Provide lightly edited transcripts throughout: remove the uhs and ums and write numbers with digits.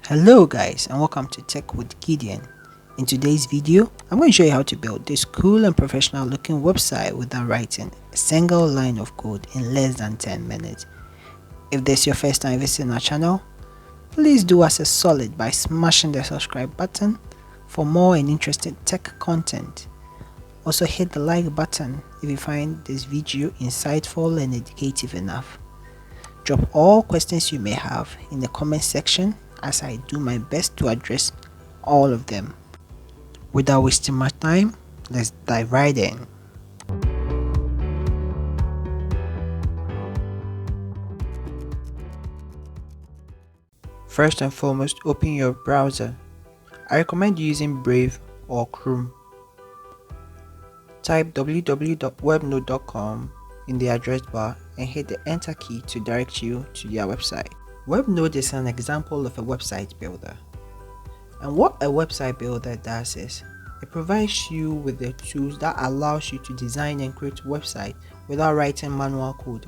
Hello guys and welcome to Tech with Gideon. In today's video, I'm going to show you how to build this cool and professional looking website without writing a single line of code in less than 10 minutes. If this is your first time visiting our channel, please do us a solid by smashing the subscribe button for more and interesting tech content. Also hit the like button if you find this video insightful and educative enough. Drop all questions you may have in the comment section as I do my best to address all of them. Without wasting much time, let's dive right in. First and foremost, open your browser. I recommend using Brave or Chrome. Type www.webnode.com in the address bar and hit the enter key to direct you to their website. Webnode is an example of a website builder. And what a website builder does is, it provides you with the tools that allows you to design and create a website without writing manual code.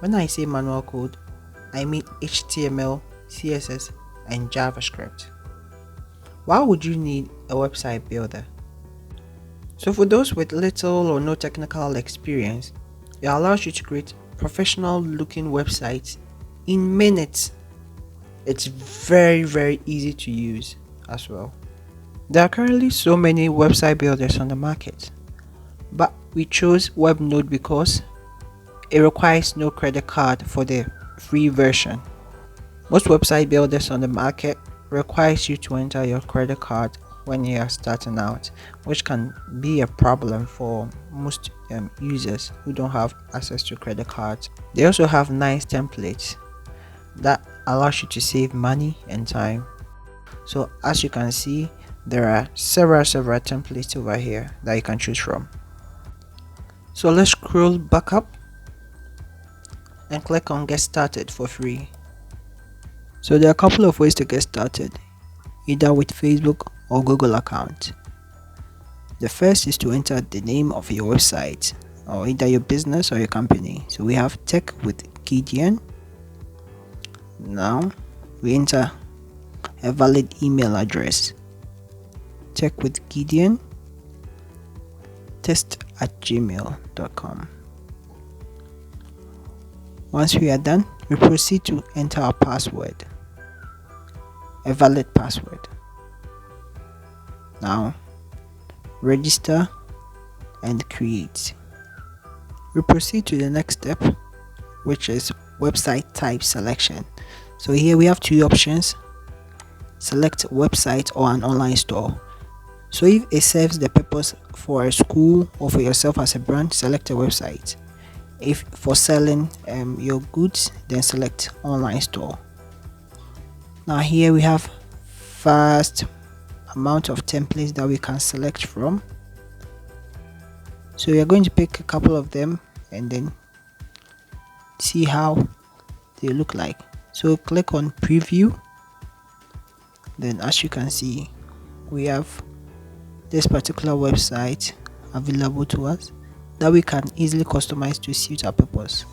When I say manual code, I mean HTML, CSS, and JavaScript. Why would you need a website builder? So for those with little or no technical experience, it allows you to create professional looking websites in minutes. It's very easy to use as well. There are currently so many website builders on the market, but we chose Webnode because it requires no credit card for the free version. Most website builders on the market requires you to enter your credit card when you are starting out, which can be a problem for most users who don't have access to credit cards. They also have nice templates that allows you to save money and time. So as you can see, there are several templates over here that you can choose from. So let's scroll back up and click on get started for free. So there are a couple of ways to get started, either with Facebook or Google account. The first is to enter the name of your website or either your business or your company. So we have Tech with Gideon. Now we enter a valid email address, techwithgideon test@gmail.com. Once we are done, we proceed to enter our password, a valid password. Now register and create. We proceed to the next step, which is website type selection. So here we have two options: select website or an online store. So if it serves the purpose for a school or for yourself as a brand, select a website. If for selling your goods, then select online store. Now here we have vast amount of templates that we can select from. So we are going to pick a couple of them and then see how they look like. So click on preview. Then as you can see, we have this particular website available to us that we can easily customize to suit our purpose.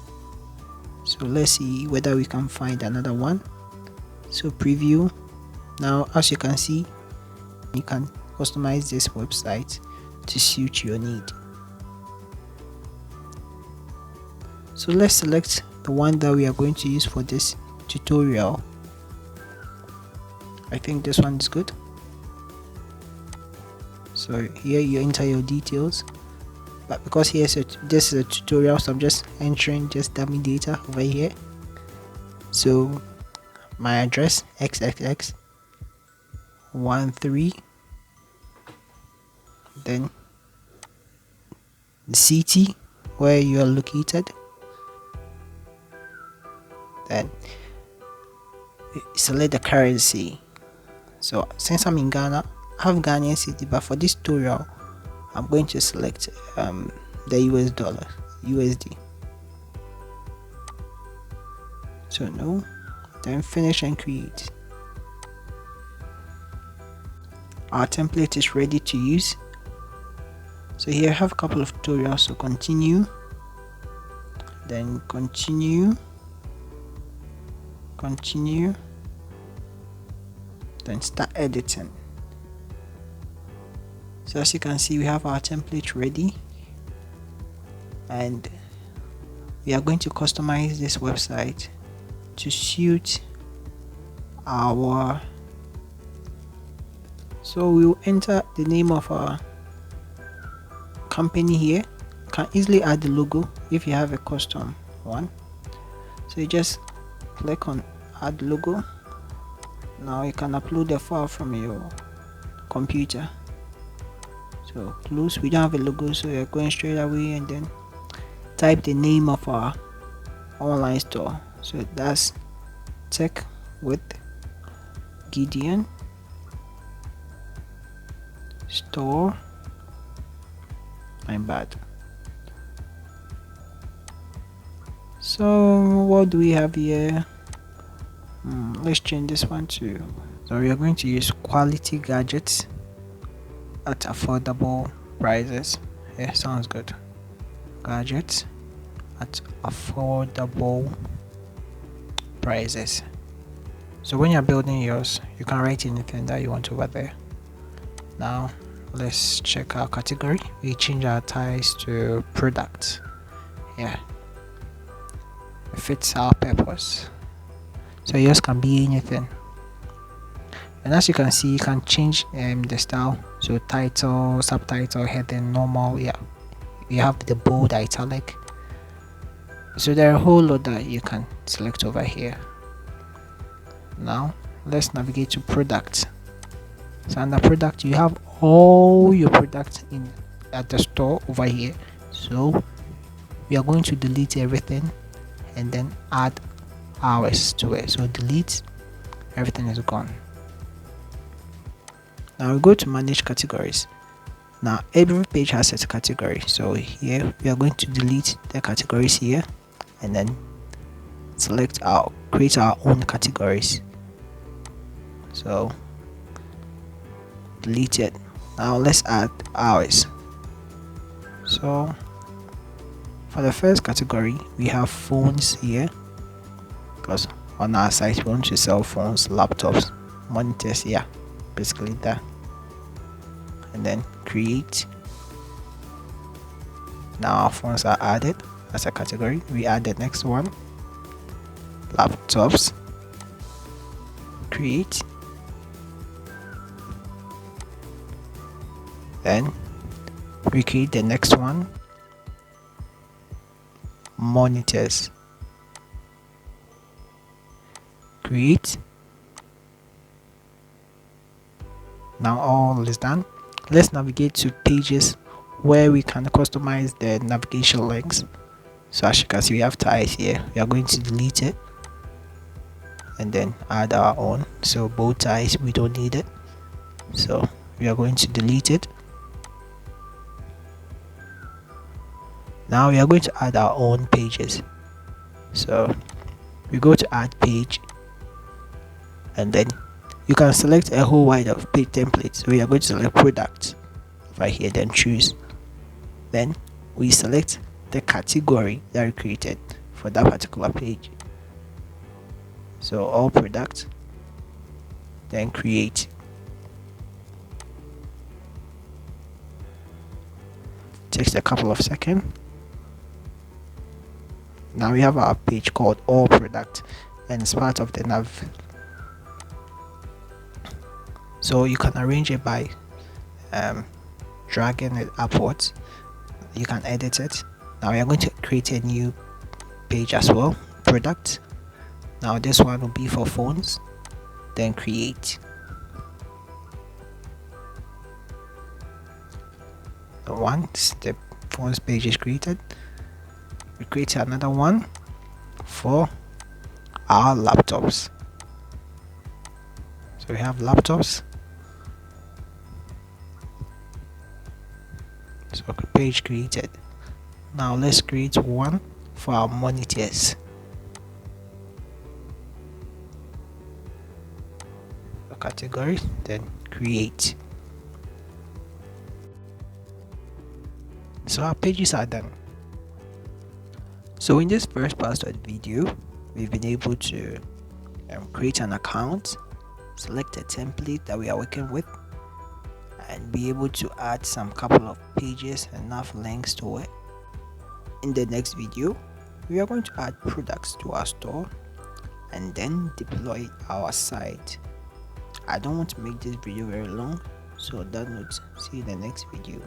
So let's see whether we can find another one. So preview. Now as you can see, you can customize this website to suit your need. So let's select the one that we are going to use for this tutorial. I think this one is good. So here you enter your details, but because this is a tutorial, so I'm just entering just dummy data over here. So my address xxx13, then the city where you are located, then select the currency. So since I'm in Ghana, I have Ghanaian city, but for this tutorial I'm going to select the US dollar, USD. So no, then finish and create. Our template is ready to use. So here I have a couple of tutorials. So continue, then continue, then start editing. So as you can see, we have our template ready, and we are going to customize this website to suit our. So we'll enter the name of our company here. You can easily add the logo if you have a custom one. So you just click on add logo. Now you can upload the file from your computer. So close. We don't have a logo, so you're going straight away and then type the name of our online store. So that's Tech with Gideon store. I'm bad. So what do we have here? Let's change this one to. So we are going to use quality gadgets at affordable prices. Yeah, sounds good. Gadgets at affordable prices. So when you're building yours, you can write anything that you want over there. Now let's check our category. We change our ties to product. Yeah, it fits our purpose. So yours can be anything. And as you can see, you can change the style. So title, subtitle, heading, normal. Yeah, you have the bold, italic. So there are a whole lot that you can select over here. Now let's navigate to product. So under product, you have all your products in at the store over here. So we are going to delete everything and then add ours to it. So delete, everything is gone. Now we go to manage categories. Now every page has its category. So here we are going to delete the categories here and then create our own categories. So delete it. Now let's add ours. So for the first category, we have phones here, because on our site we want to sell phones, laptops, monitors. Yeah, basically that. And then create. Now our phones are added as a category. We add the next one, laptops. Create. Then we create the next one, monitors. Create. Now all is done. Let's navigate to pages where we can customize the navigation links. So as you can see, we have ties here. We are going to delete it and then add our own. So both ties, we don't need it, so we are going to delete it. Now we are going to add our own pages. So we go to add page and then you can select a whole wide of page templates. So we are going to select product right here, then choose. Then we select the category that we created for that particular page. So all product, then create. Takes a couple of seconds. Now we have our page called all product and it's part of the nav. So you can arrange it by dragging it upwards. You can edit it. Now we are going to create a new page as well, product. Now this one will be for phones, then create. Once the phones page is created, we create another one for our laptops. So we have laptops. So page created. Now let's create one for our monitors. A category, then create. So our pages are done. So in this first part of the video, we've been able to create an account select a template that we are working with, and be able to add some couple of pages and enough links to it. In the next video, we are going to add products to our store and then deploy our site. I don't want to make this video very long, so on that note, see you in the next video.